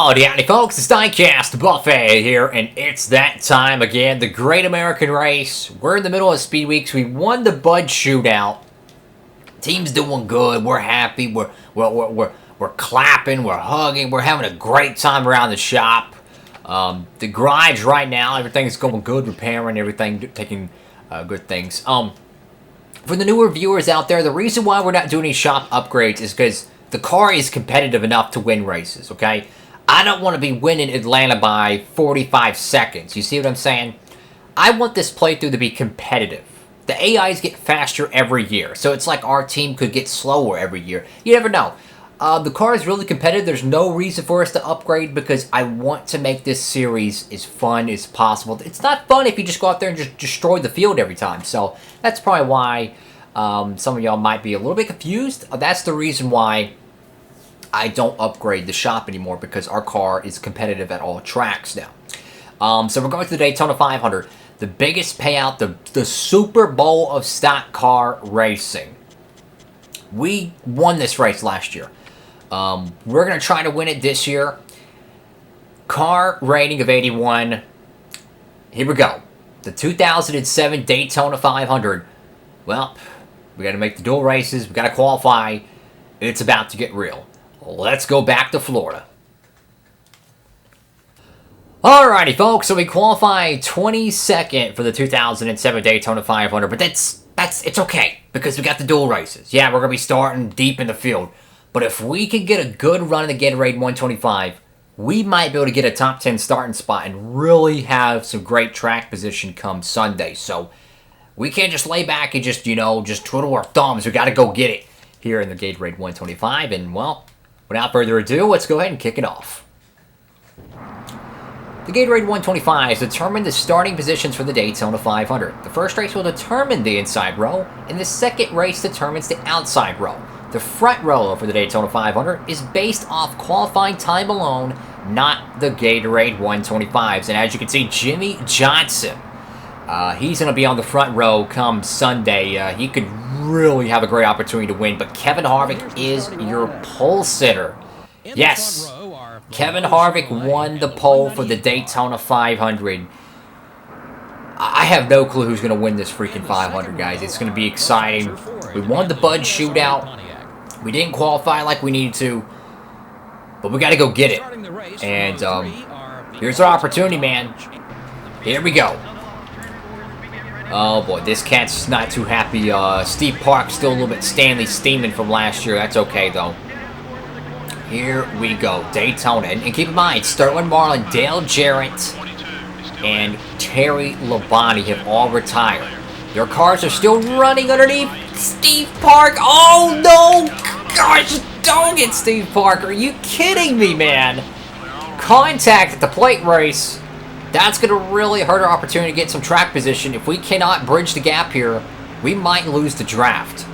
Howdy folks, it's Diecastbuffet here, and it's that time again, the Great American Race. We're in the middle of Speed Weeks. We won the Bud Shootout. Team's doing good. We're happy. We're clapping. We're hugging. We're having a great time around the shop. The garage right now, everything's going good. Repairing everything, taking good things. For the newer viewers out there, the reason why we're not doing any shop upgrades is because the car is competitive enough to win races, okay? I don't want to be winning Atlanta by 45 seconds. You see what I'm saying? I want this playthrough to be competitive. The AIs get faster every year, so it's like our team could get slower every year. You never know. The car is really competitive. There's no reason for us to upgrade because I want to make this series as fun as possible. It's not fun if you just go out there and just destroy the field every time. So that's probably why some of y'all might be a little bit confused. That's the reason why I don't upgrade the shop anymore, because our car is competitive at all tracks now. So we're going to the Daytona 500. The biggest payout, the Super Bowl of stock car racing. We won this race last year. We're going to try to win it this year. Car rating of 81. Here we go. The 2007 Daytona 500. Well, we got to make the dual races. We got to qualify. It's about to get real. Let's go back to Florida. Alrighty, folks. So we qualify 22nd for the 2007 Daytona 500, but it's okay because we got the dual races. Yeah, we're gonna be starting deep in the field, but if we can get a good run in the Gatorade 125, we might be able to get a top 10 starting spot and really have some great track position come Sunday. So we can't just lay back and just twiddle our thumbs. We got to go get it here in the Gatorade 125, and well, without further ado, let's go ahead and kick it off. The Gatorade 125 determine the starting positions for the Daytona 500. The first race will determine the inside row, and the second race determines the outside row. The front row for the Daytona 500 is based off qualifying time alone, not the Gatorade 125s. And as you can see, Jimmy Johnson, he's going to be on the front row come Sunday. He could really have a great opportunity to win, but Kevin Harvick is your pole sitter. Yes, Kevin Harvick won the pole for the Daytona 500. I have no clue who's going to win this freaking 500, guys. It's going to be exciting. We won the Bud Shootout. We didn't qualify like we needed to, but we got to go get it. And here's our opportunity, man. Here we go. Oh boy, this cat's not too happy. Steve Park's still a little bit Stanley steaming from last year. That's okay, though. Here we go, Daytona. And keep in mind, Sterling Marlin, Dale Jarrett, and Terry Labonte have all retired. Their cars are still running underneath Steve Park. Oh, no! Gosh, dang it, Steve Park. Are you kidding me, man? Contact at the plate race. That's going to really hurt our opportunity to get some track position. If we cannot bridge the gap here, we might lose the draft.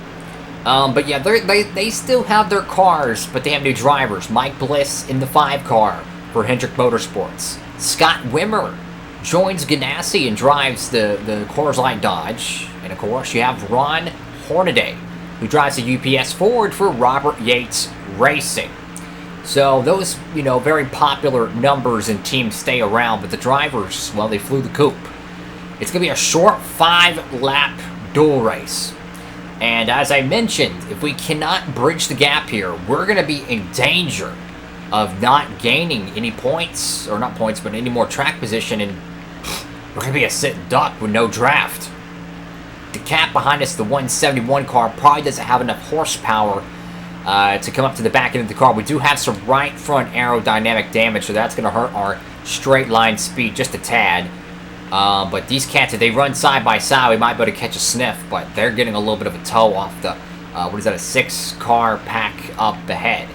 But yeah, they still have their cars, but they have new drivers. Mike Bliss in the 5 car for Hendrick Motorsports. Scott Wimmer joins Ganassi and drives the Coors Light Dodge. And of course, you have Ron Hornaday, who drives the UPS Ford for Robert Yates Racing. So those, very popular numbers and teams stay around, but the drivers, well, they flew the coop. It's going to be a short 5-lap dual race. And as I mentioned, if we cannot bridge the gap here, we're going to be in danger of not gaining any points, or not points, but any more track position, and we're going to be a sitting duck with no draft. The cat behind us, the 171 car, probably doesn't have enough horsepower to come up to the back end of the car. We do have some right front aerodynamic damage, so that's going to hurt our straight line speed just a tad. But these cats, if they run side by side, we might be able to catch a sniff, but they're getting a little bit of a tow off the, a 6-car pack up ahead.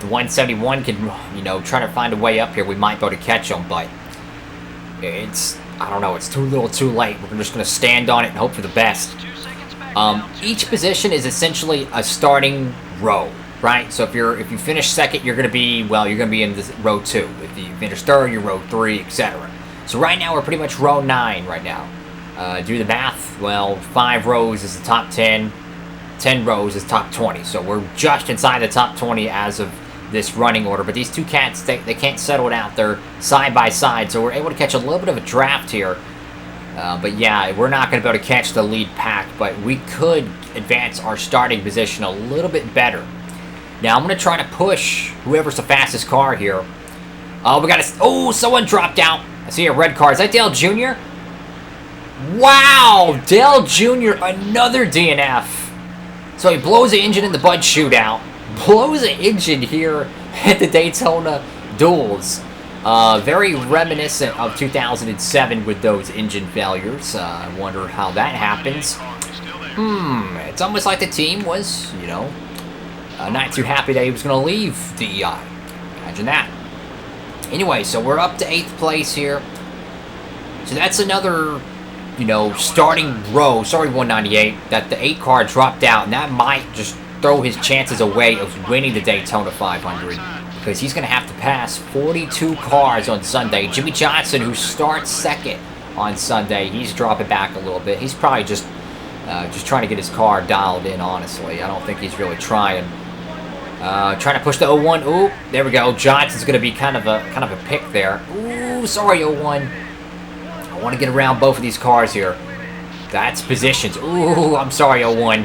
The 171 can, try to find a way up here. We might be able to catch them, but I don't know, it's too little too late. We're just going to stand on it and hope for the best. Each position is essentially a starting row, right? So if you finish second, you're going to be, in this row 2. If you finish third, you're row 3, etc. So right now, we're pretty much row 9 right now. Do the math, 5 rows is the top 10, 10 rows is top 20. So we're just inside the top 20 as of this running order. But these two cats, they can't settle it out. They're side by side, so we're able to catch a little bit of a draft here. But yeah, we're not going to be able to catch the lead pack, but we could advance our starting position a little bit better. Now, I'm going to try to push whoever's the fastest car here. Oh, we got to... Oh, someone dropped out. I see a red car. Is that Dale Jr.? Wow! Dale Jr., another DNF. So he blows the engine in the Bud shootout. Blows the engine here at the Daytona duels. Very reminiscent of 2007 with those engine failures. I wonder how that happens. It's almost like the team was, you know, not too happy that he was going to leave DEI. Imagine that. Anyway, so we're up to 8th place here. So that's another, you know, starting row. Sorry, 198. That the 8 car dropped out, and that might just throw his chances away of winning the Daytona 500. Because he's going to have to pass 42 cars on Sunday. Jimmy Johnson, who starts second on Sunday, he's dropping back a little bit. He's probably just trying to get his car dialed in, honestly. I don't think he's really trying. Trying to push the 01. Ooh, there we go. Johnson's going to be kind of a pick there. Ooh, sorry, 01. I want to get around both of these cars here. That's positions. Ooh, I'm sorry, 01.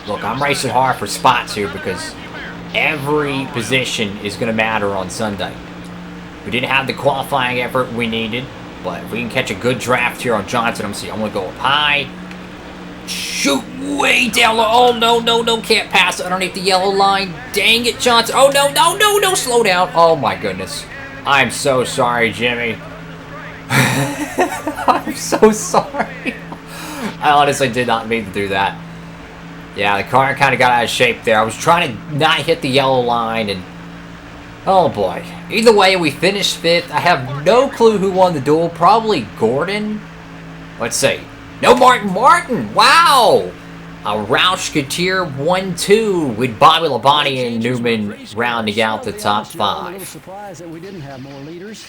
Look, I'm racing hard for spots here because every position is going to matter on Sunday. We didn't have the qualifying effort we needed, but if we can catch a good draft here on Johnson, I'm going to go up high. Shoot way down low. Oh, no, can't pass underneath the yellow line. Dang it, Johnson. Oh, no, slow down. Oh, my goodness. I'm so sorry, Jimmy. I'm so sorry. I honestly did not mean to do that. Yeah, the car kind of got out of shape there. I was trying to not hit the yellow line, and oh boy. Either way, we finished 5th. I have no clue who won the duel. Probably Gordon. Let's see. No, Martin. Wow. A Roush Couture 1-2 with Bobby Labonte and Newman rounding out the top 5.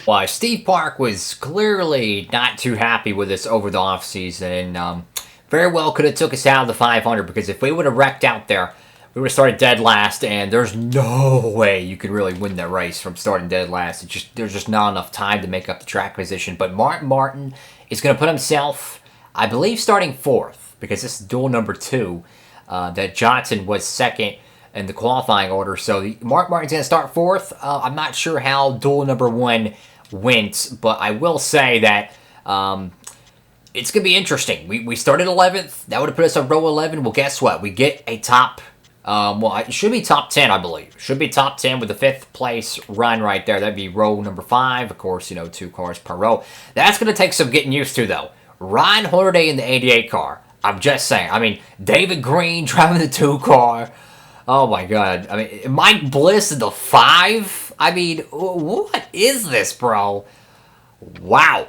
Well, Steve Park was clearly not too happy with us over the offseason, and very well could have took us out of the 500, because if we would have wrecked out there, we would have started dead last, and there's no way you could really win that race from starting dead last. There's just not enough time to make up the track position. But Martin is going to put himself, I believe, starting 4th, because this is duel number 2. That Johnson was 2nd in the qualifying order. So Martin's going to start 4th. I'm not sure how duel number 1 went, but I will say that it's going to be interesting. We started 11th. That would have put us on row 11. Well, guess what? We get a top, well, it should be top 10, I believe. It should be top 10 with the 5th place run right there. That'd be row number 5. Of course, you know, 2 cars per row. That's going to take some getting used to, though. Ryan Holiday in the 88 car. I'm just saying. I mean, David Green driving the 2 car. Oh, my God. I mean, Mike Bliss in the 5? I mean, what is this, bro? Wow.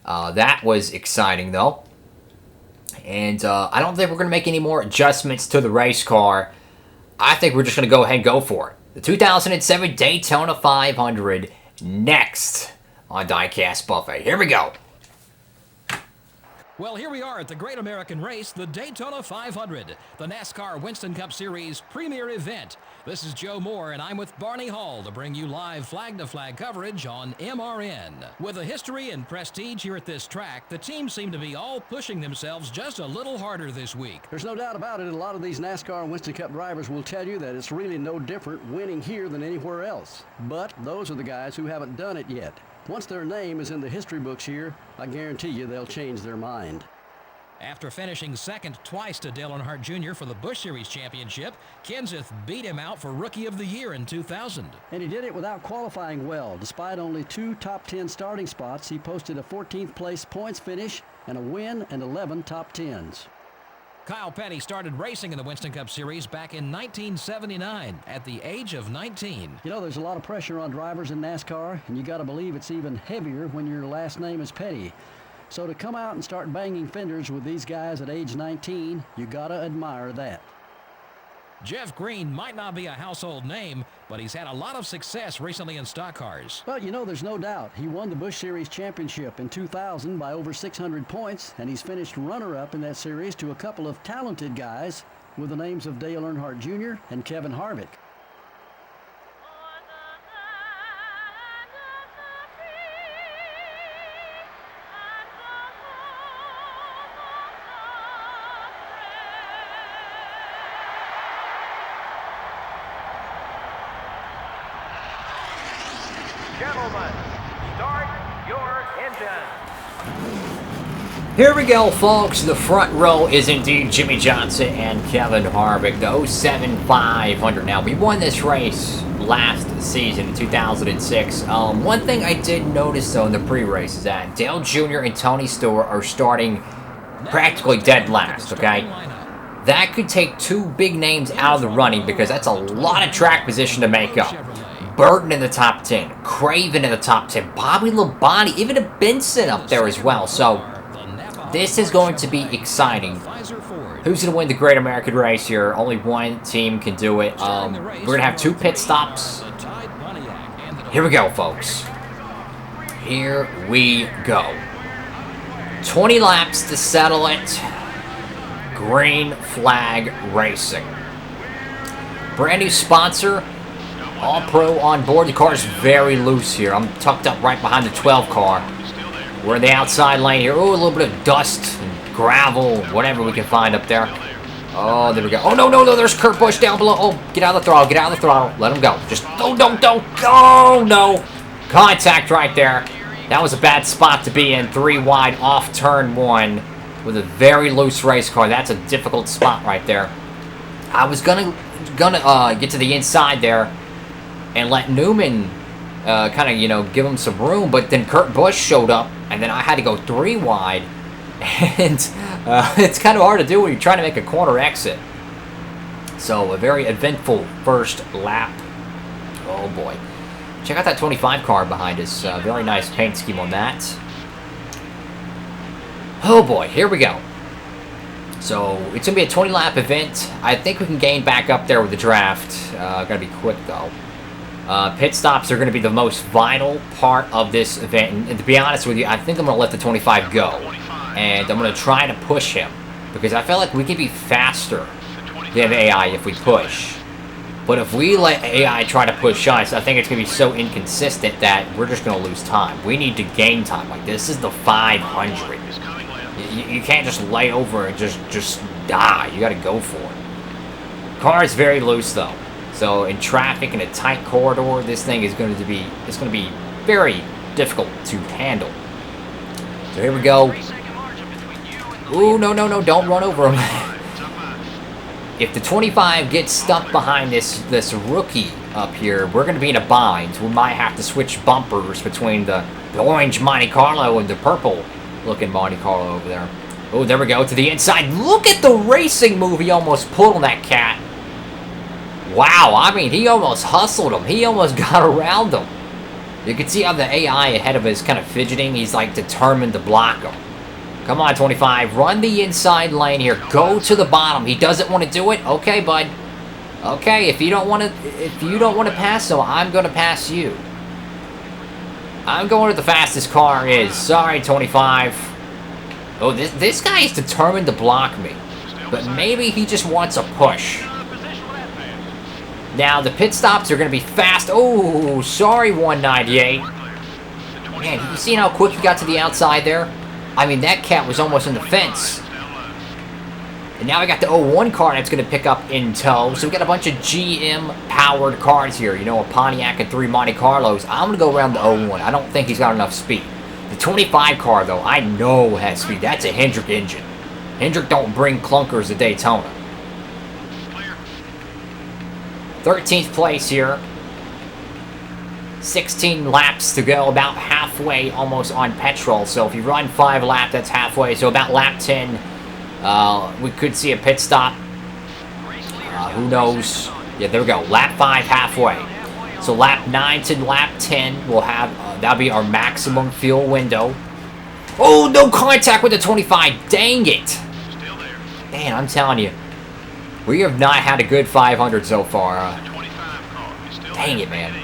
That was exciting, though. And I don't think we're going to make any more adjustments to the race car. I think we're just going to go ahead and go for it. The 2007 Daytona 500 next on Diecastbuffet. Here we go. Well, here we are at the Great American Race, the Daytona 500, the NASCAR Winston Cup Series premier event. This is Joe Moore, and I'm with Barney Hall to bring you live flag-to-flag coverage on MRN. With a history and prestige here at this track, the teams seem to be all pushing themselves just a little harder this week. There's no doubt about it. A lot of these NASCAR and Winston Cup drivers will tell you that it's really no different winning here than anywhere else. But those are the guys who haven't done it yet. Once their name is in the history books here, I guarantee you they'll change their mind. After finishing 2nd twice to Dale Earnhardt Jr. for the Busch Series Championship, Kenseth beat him out for Rookie of the Year in 2000. And he did it without qualifying well. Despite only 2 top 10 starting spots, he posted a 14th place points finish and a win and 11 top 10s. Kyle Petty started racing in the Winston Cup Series back in 1979 at the age of 19. You know, there's a lot of pressure on drivers in NASCAR, and you got to believe it's even heavier when your last name is Petty. So to come out and start banging fenders with these guys at age 19, you got to admire that. Jeff Green might not be a household name, but he's had a lot of success recently in stock cars. Well, you know, there's no doubt. He won the Busch Series Championship in 2000 by over 600 points, and he's finished runner-up in that series to a couple of talented guys with the names of Dale Earnhardt Jr. and Kevin Harvick. gentlemen, start your engines. Here we go, folks. The front row is indeed Jimmy Johnson and Kevin Harvick, the 07 500. Now, we won this race last season in 2006. One thing I did notice, though, in the pre-race is that Dale Jr. and Tony Stewart are starting practically dead last, okay? That could take two big names out of the running because that's a lot of track position to make up. Burton in the top 10, Craven in the top 10, Bobby Labonte, even a Benson up there as well. So, this is going to be exciting. Who's going to win the Great American Race here? Only one team can do it. We're going to have 2 pit stops. Here we go, folks. Here we go. 20 laps to settle it. Green Flag Racing. Brand new sponsor. All Pro on board. The car is very loose here. I'm tucked up right behind the 12 car. We're in the outside lane here. Oh, a little bit of dust and gravel, whatever we can find up there. Oh, there we go. Oh, no, no, no, there's Kurt Busch down below. Oh, get out of the throttle, get out of the throttle. Let him go. Just, don't go, no. Contact right there. That was a bad spot to be in. 3 wide off turn 1 with a very loose race car. That's a difficult spot right there. I was gonna get to the inside there and let Newman kind of, you know, give him some room, but then Kurt Busch showed up, and then I had to go 3 wide, and it's kind of hard to do when you're trying to make a corner exit. So, a very eventful first lap. Oh, boy. Check out that 25 car behind us. Very nice paint scheme on that. Oh, boy. Here we go. So, it's going to be a 20-lap event. I think we can gain back up there with the draft. Got to be quick, though. Pit stops are going to be the most vital part of this event. And to be honest with you, I think I'm going to let the 25 go. And I'm going to try to push him. Because I feel like we can be faster than AI if we push. But if we let AI try to push us, I think it's going to be so inconsistent that we're just going to lose time. We need to gain time. Like, this is the 500. You can't just lay over and just die. You got to go for it. Car is very loose, though. So in traffic in a tight corridor, this thing is going to be very difficult to handle. So here we go. Ooh, no, no, no, don't run over him. If the 25 gets stuck behind this rookie up here, we're going to be in a bind. We might have to switch bumpers between the orange Monte Carlo and the purple looking Monte Carlo over there. Oh, there we go, to the inside. Look at the racing move he almost pulled on that cat. Wow, I mean, he almost hustled him. He almost got around him. You can see how the AI ahead of us is kind of fidgeting. He's like determined to block him. Come on, 25. Run the inside lane here. Go to the bottom. He doesn't want to do it. Okay, bud. Okay, if you don't want to pass him, I'm going to pass you. I'm going with the fastest car is. Sorry, 25. Oh, this guy is determined to block me. But maybe he just wants a push. Now, the pit stops are going to be fast. Oh, sorry, 198. Man, you seen how quick he got to the outside there? I mean, that cat was almost in the fence. And now we got the 01 car that's going to pick up in tow. So we got a bunch of GM-powered cars here. You know, a Pontiac and 3 Monte Carlos. I'm going to go around the 01. I don't think he's got enough speed. The 25 car, though, I know has speed. That's a Hendrick engine. Hendrick don't bring clunkers to Daytona. 13th place here. 16 laps to go, about halfway almost on petrol. So if you run 5 laps, that's halfway. So about lap 10, we could see a pit stop. Who knows? Yeah, there we go. Lap 5 halfway. So lap 9 to lap 10, we'll have, that'll be our maximum fuel window. Oh, no contact with the 25. Dang it. Man, I'm telling you. We have not had a good 500 so far. Dang it, man.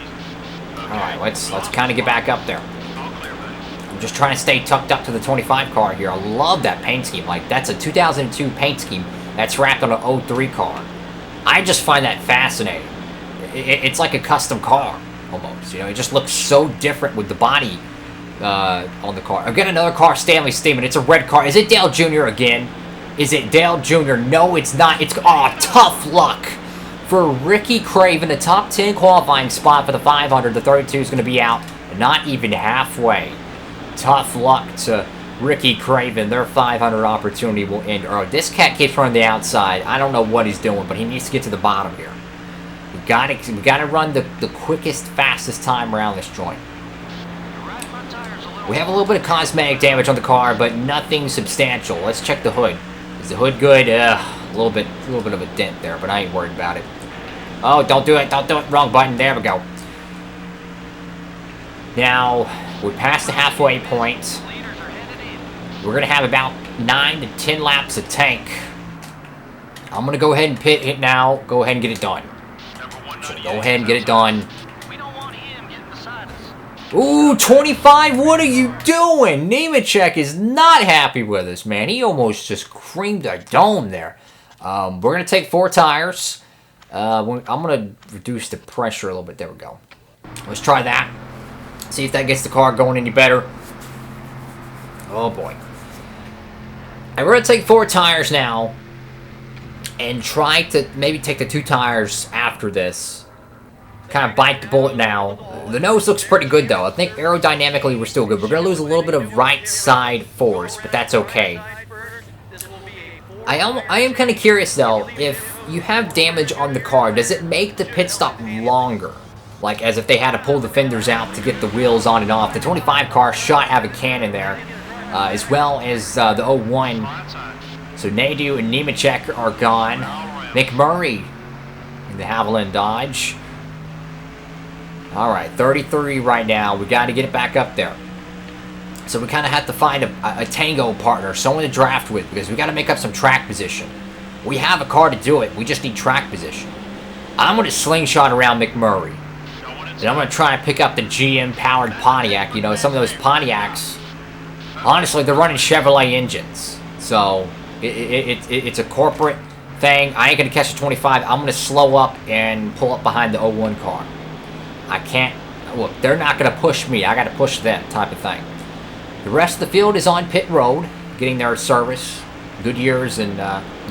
Alright, let's kind of get back up there. I'm just trying to stay tucked up to the 25 car here. I love that paint scheme. Like, that's a 2002 paint scheme that's wrapped on an 03 car. I just find that fascinating. It's like a custom car, almost. You know, it just looks so different with the body on the car. I've got another car, Stanley Steeman. It's a red car. Is it Dale Jr. again? Is it Dale Jr.? No, it's not. It's, oh, tough luck for Ricky Craven. The top 10 qualifying spot for the 500. The 32 is going to be out. Not even halfway. Tough luck to Ricky Craven. Their 500 opportunity will end early. This cat keeps running the outside. I don't know what he's doing, but he needs to get to the bottom here. We gotta run the quickest, fastest time around this joint. We have a little bit of cosmetic damage on the car, but nothing substantial. Let's check the hood. Is the hood good? A little bit of a dent there, but I ain't worried about it. Oh, don't do it! Don't do it! Wrong button. There we go. Now we're past the halfway point. We're gonna have about 9 to 10 laps of tank. I'm gonna go ahead and pit it now. Go ahead and get it done. So go ahead and get it done. Ooh, 25, what are you doing? Nemechek is not happy with us, man. He almost just creamed our dome there. We're going to take 4 tires. I'm going to reduce the pressure a little bit. There we go. Let's try that. See if that gets the car going any better. Oh, boy. And we're going to take 4 tires now and try to maybe take the 2 tires after this. Kind of bite the bullet now. The nose looks pretty good, though. I think aerodynamically we're still good. We're going to lose a little bit of right side force, but that's okay. I am kind of curious, though, if you have damage on the car, does it make the pit stop longer? Like, as if they had to pull the fenders out to get the wheels on and off. The 25 car shot out of a cannon there, as well as the 01. So Nadu and Nemechek are gone. McMurray in the Haviland Dodge. Alright, 33 right now. We got to get it back up there. So we kind of have to find a tango partner, someone to draft with, because we got to make up some track position. We have a car to do it. We just need track position. I'm going to slingshot around McMurray. And I'm going to try and pick up the GM-powered Pontiac. You know, some of those Pontiacs, honestly, they're running Chevrolet engines. So it's a corporate thing. I ain't going to catch the 25. I'm going to slow up and pull up behind the 01 car. I can't, look, they're not going to push me. I got to push them type of thing. The rest of the field is on pit road, getting their service. Goodyear's and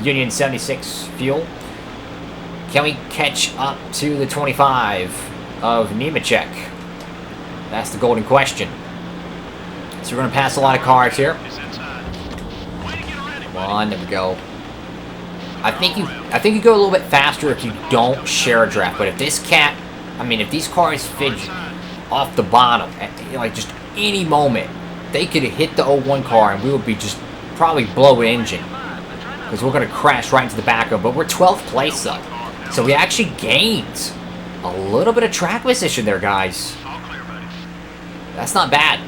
Union 76 fuel. Can we catch up to the 25 of Nemechek? That's the golden question. So we're going to pass a lot of cars here. Come on, there we go. I think you go a little bit faster if you don't share a draft, but if this cat, I mean, if these cars fidget off the bottom, at, like, just any moment, they could have hit the 01 car and we would be just probably blow an engine. Because we're going to crash right into the back of them. But we're 12th place, though. So we actually gained a little bit of track position there, guys. That's not bad.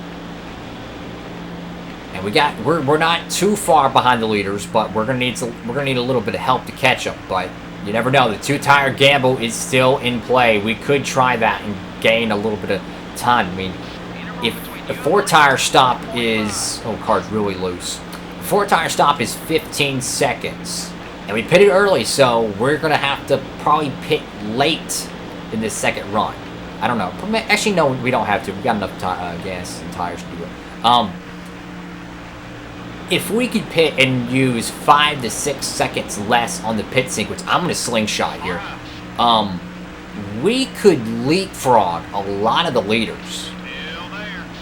And we're not too far behind the leaders, but we're gonna need a little bit of help to catch them. But you never know. The 2-tire gamble is still in play. We could try that and gain a little bit of time. I mean, if the 4-tire stop is... Oh, car's really loose. The 4-tire stop is 15 seconds. And we pitted early, so we're going to have to probably pit late in this second run. I don't know. Actually, no, we don't have to. We've got enough gas and tires to do it. If we could pit and use 5 to 6 seconds less on the pit sequence, I'm going to slingshot here. We could leapfrog a lot of the leaders.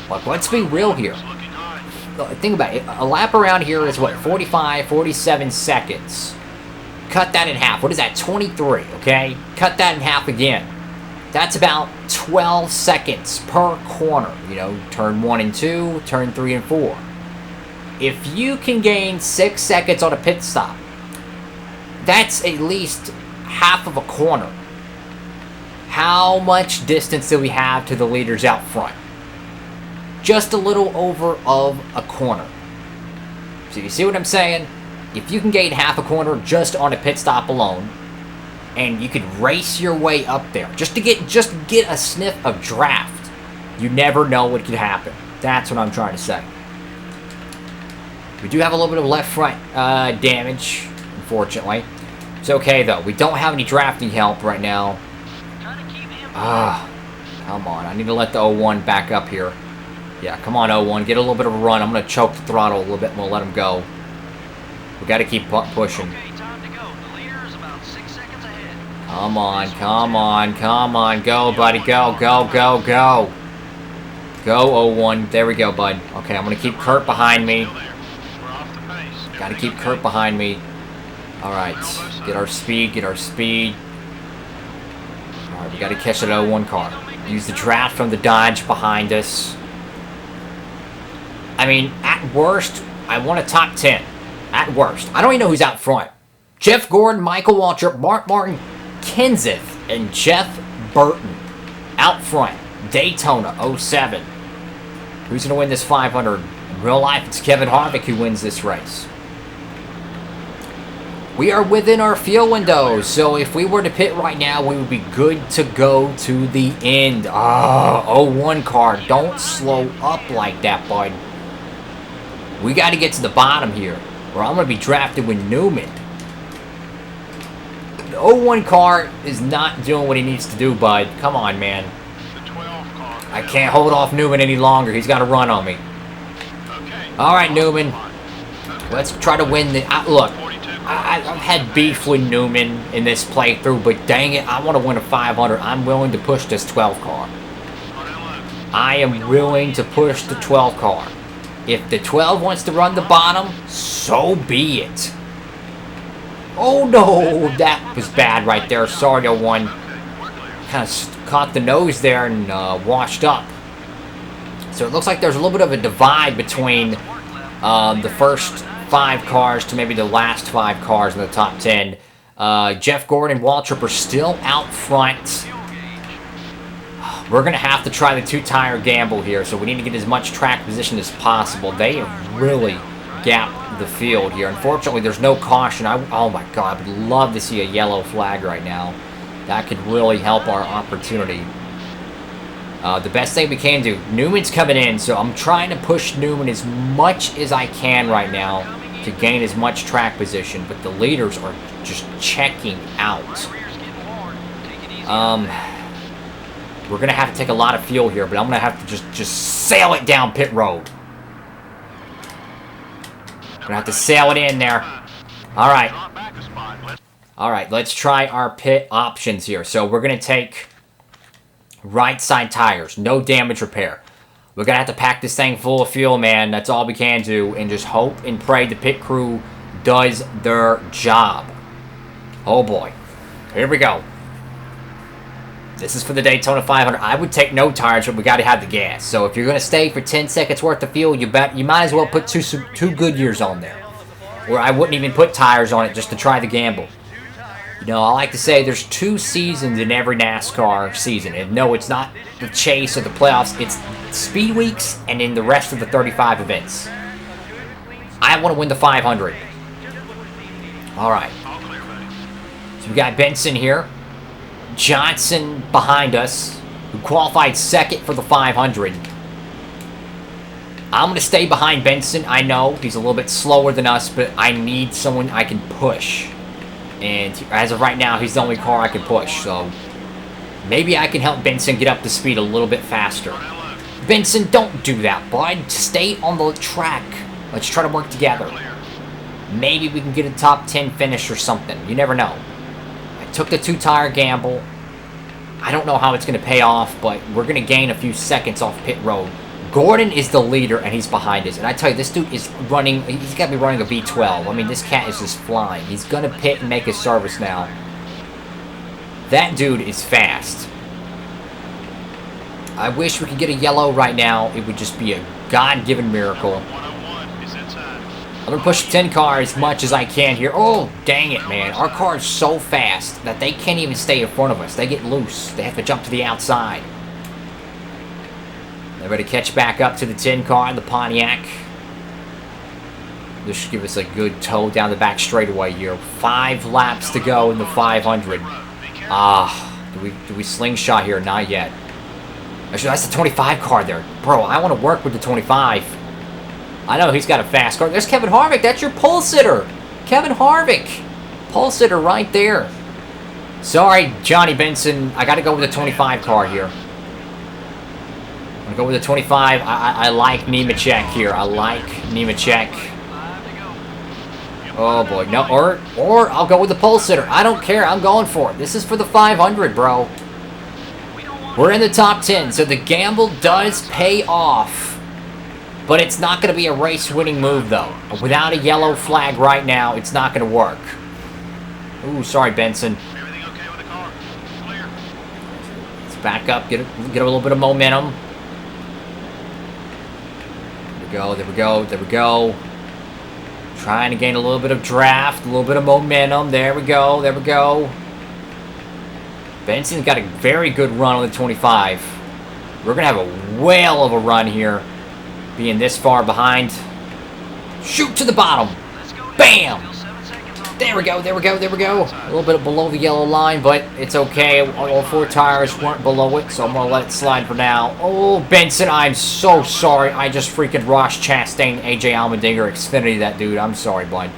Like, let's be real here. Think about it. A lap around here is, what, 45, 47 seconds. Cut that in half. What is that? 23, okay? Cut that in half again. That's about 12 seconds per corner. You know, turn 1 and 2, turn 3 and 4. If you can gain 6 seconds on a pit stop, that's at least half of a corner. How much distance do we have to the leaders out front? Just a little over of a corner. So you see what I'm saying? If you can gain half a corner just on a pit stop alone, and you could race your way up there, just to get a sniff of draft, you never know what could happen. That's what I'm trying to say. We do have a little bit of left front damage, unfortunately. It's okay, though. We don't have any drafting help right now. Come on. I need to let the 01 back up here. Yeah, come on, 01. Get a little bit of a run. I'm going to choke the throttle a little bit and we'll let him go. We got to keep pushing. Come on. Go, buddy. Go. Go 0-1. There we go, bud. Okay, I'm going to keep Kurt behind me. Got to keep Kurt behind me. Alright. Get our speed. Get our speed. Alright, we got to catch that 0-1 car. Use the draft from the Dodge behind us. I mean, at worst, I want a top 10. At worst. I don't even know who's out front. Jeff Gordon, Michael Waltrip, Mark Martin, Kenseth, and Jeff Burton. Out front. Daytona 07. Who's going to win this 500? In real life, it's Kevin Harvick who wins this race. We are within our fuel window, so if we were to pit right now, we would be good to go to the end. Oh, 0-1 car. Don't slow up like that, bud. We got to get to the bottom here, or I'm going to be drafted with Newman. The 0-1 car is not doing what he needs to do, bud. Come on, man. I can't hold off Newman any longer. He's got to run on me. All right, Newman. Let's try to win the... look, I've had beef with Newman in this playthrough, but dang it, I want to win a 500. I'm willing to push this 12 car. I am willing to push the 12 car. If the 12 wants to run the bottom, so be it. Oh no, that was bad right there. Sorry, 0-1. Kind of caught the nose there and washed up. So it looks like there's a little bit of a divide between the first 5 cars to maybe the last 5 cars in the top 10. Jeff Gordon and Waltrip are still out front. We're going to have to try the 2-tire gamble here, so we need to get as much track position as possible. They have really gapped the field here. Unfortunately, there's no caution. Oh my God, I would love to see a yellow flag right now. That could really help our opportunity. The best thing we can do, Newman's coming in, so I'm trying to push Newman as much as I can right now to gain as much track position, but the leaders are just checking out. We're going to have to take a lot of fuel here, but I'm going to have to just sail it down pit road. Going to have to sail it in there. All right. All right, let's try our pit options here. So we're going to take right side tires, no damage repair. We're going to have to pack this thing full of fuel, man. That's all we can do, and just hope and pray the pit crew does their job. Oh boy. Here we go. This is for the Daytona 500. I would take no tires, but we got to have the gas. So if you're going to stay for 10 seconds worth of fuel, you might as well put two Goodyears on there. Or I wouldn't even put tires on it just to try the gamble. You know, I like to say there's 2 seasons in every NASCAR season. And no, it's not the chase or the playoffs. It's speed weeks and in the rest of the 35 events. I want to win the 500. All right. So we got Benson here. Johnson behind us, who qualified second for the 500. I'm going to stay behind Benson. I know he's a little bit slower than us, but I need someone I can push. And as of right now, he's the only car I can push. So maybe I can help Benson get up to speed a little bit faster. Benson, don't do that, bud. Stay on the track. Let's try to work together. Maybe we can get a top 10 finish or something. You never know. Took the 2-tire gamble. I don't know how it's going to pay off, but we're going to gain a few seconds off pit road. Gordon is the leader, and he's behind us. And I tell you, this dude is running... He's got to be running a V12. I mean, this cat is just flying. He's going to pit and make his service now. That dude is fast. I wish we could get a yellow right now. It would just be a God-given miracle. I'm going to push the 10 car as much as I can here. Oh, dang it, man. Our car is so fast that they can't even stay in front of us. They get loose. They have to jump to the outside. They're ready to catch back up to the 10 car, the Pontiac. This should give us a good tow down the back straightaway here. 5 laps to go in the 500. Do we slingshot here? Not yet. Actually, that's the 25 car there. Bro, I want to work with the 25. I know he's got a fast car. There's Kevin Harvick. That's your pole sitter. Kevin Harvick. Pole sitter right there. Sorry, Johnny Benson. I got to go with the 25 car here. I'm going to go with the 25. I like Nemechek here. I like Nemechek. Oh, boy. No, or I'll go with the pole sitter. I don't care. I'm going for it. This is for the 500, bro. We're in the top 10, so the gamble does pay off. But it's not going to be a race-winning move, though. Without a yellow flag right now, it's not going to work. Ooh, sorry, Benson. Everything okay with the car? Clear. Let's back up, get a little bit of momentum. There we go. Trying to gain a little bit of draft, a little bit of momentum. There we go. Benson's got a very good run on the 25. We're going to have a whale of a run here, being this far behind. Shoot to the bottom. Bam! There we go. A little bit below the yellow line, but it's okay. All 4 tires weren't below it, so I'm going to let it slide for now. Oh, Benson, I'm so sorry. I just freaking Ross Chastain, AJ Allmendinger, Xfinity that dude. I'm sorry, bud.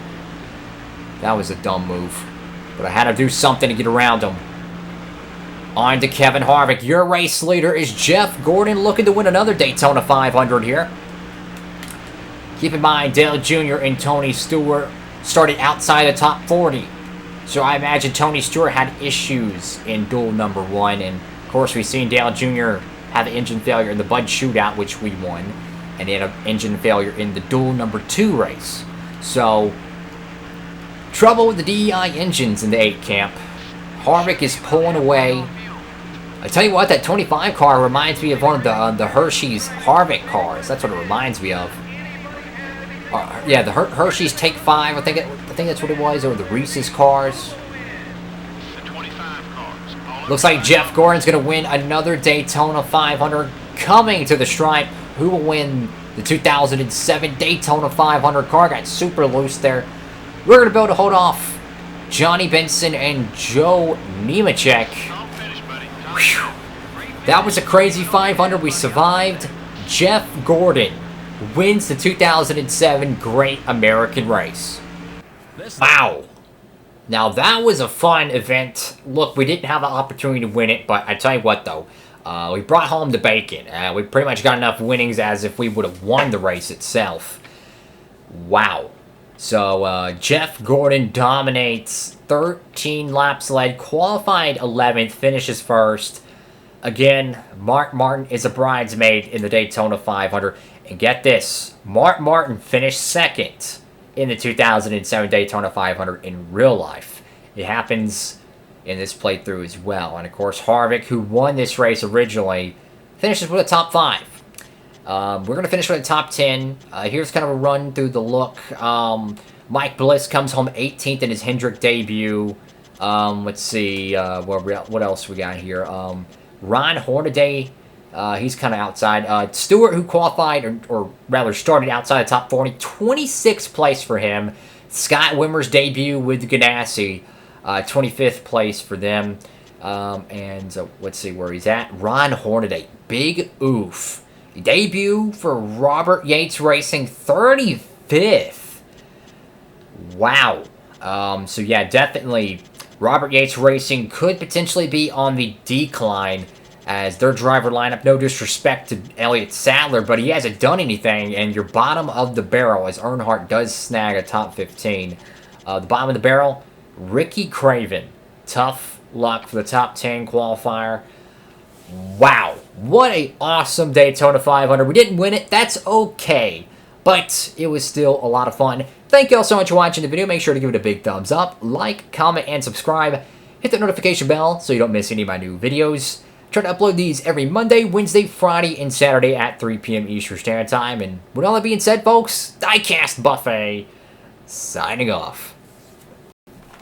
That was a dumb move. But I had to do something to get around him. On to Kevin Harvick. Your race leader is Jeff Gordon, looking to win another Daytona 500 here. Keep in mind, Dale Jr. and Tony Stewart started outside the top 40. So I imagine Tony Stewart had issues in duel number 1. And, of course, we've seen Dale Jr. have an engine failure in the Bud Shootout, which we won. And then an engine failure in the duel number 2 race. So, trouble with the DEI engines in the 8 camp. Harvick is pulling away. I tell you what, that 25 car reminds me of one of the Hershey's Harvick cars. That's what it reminds me of. Yeah, the Hershey's Take 5, I think that's what it was, or the Reese's cars. The 25 cars. Looks like Jeff Gordon's going to win another Daytona 500 coming to the stripe. Who will win the 2007 Daytona 500 car? Got super loose there. We're going to be able to hold off Johnny Benson and Joe Nemechek. That was a crazy 500. We survived. Jeff Gordon wins the 2007 Great American Race. Wow. Now, that was a fun event. Look, we didn't have an opportunity to win it, but I tell you what, though. We brought home the bacon. We pretty much got enough winnings as if we would have won the race itself. Wow. So, Jeff Gordon dominates. 13 laps led. Qualified 11th. Finishes first. Again, Mark Martin is a bridesmaid in the Daytona 500. And get this, Mark Martin finished second in the 2007 Daytona 500 in real life. It happens in this playthrough as well. And of course, Harvick, who won this race originally, finishes with a top 5. We're going to finish with a top 10. Here's kind of a run through the look. Mike Bliss comes home 18th in his Hendrick debut. Let's see, what else we got here? Ron Hornaday, he's kind of outside. Stewart, who qualified, or rather started outside the top 40, 26th place for him. Scott Wimmer's debut with Ganassi, 25th place for them. Let's see where he's at. Ron Hornaday, big oof. Debut for Robert Yates Racing, 35th. Wow. So yeah, definitely Robert Yates Racing could potentially be on the decline as their driver lineup. No disrespect to Elliott Sadler, but he hasn't done anything, and your bottom of the barrel, as Earnhardt does snag a top 15. The bottom of the barrel, Ricky Craven. Tough luck for the top 10 qualifier. Wow, what a awesome Daytona 500. We didn't win it, that's okay, but it was still a lot of fun. Thank you all so much for watching the video. Make sure to give it a big thumbs up, like, comment, and subscribe. Hit the notification bell so you don't miss any of my new videos. Try to upload these every Monday, Wednesday, Friday, and Saturday at 3 p.m. Eastern Standard Time. And with all that being said, folks, Diecastbuffet signing off.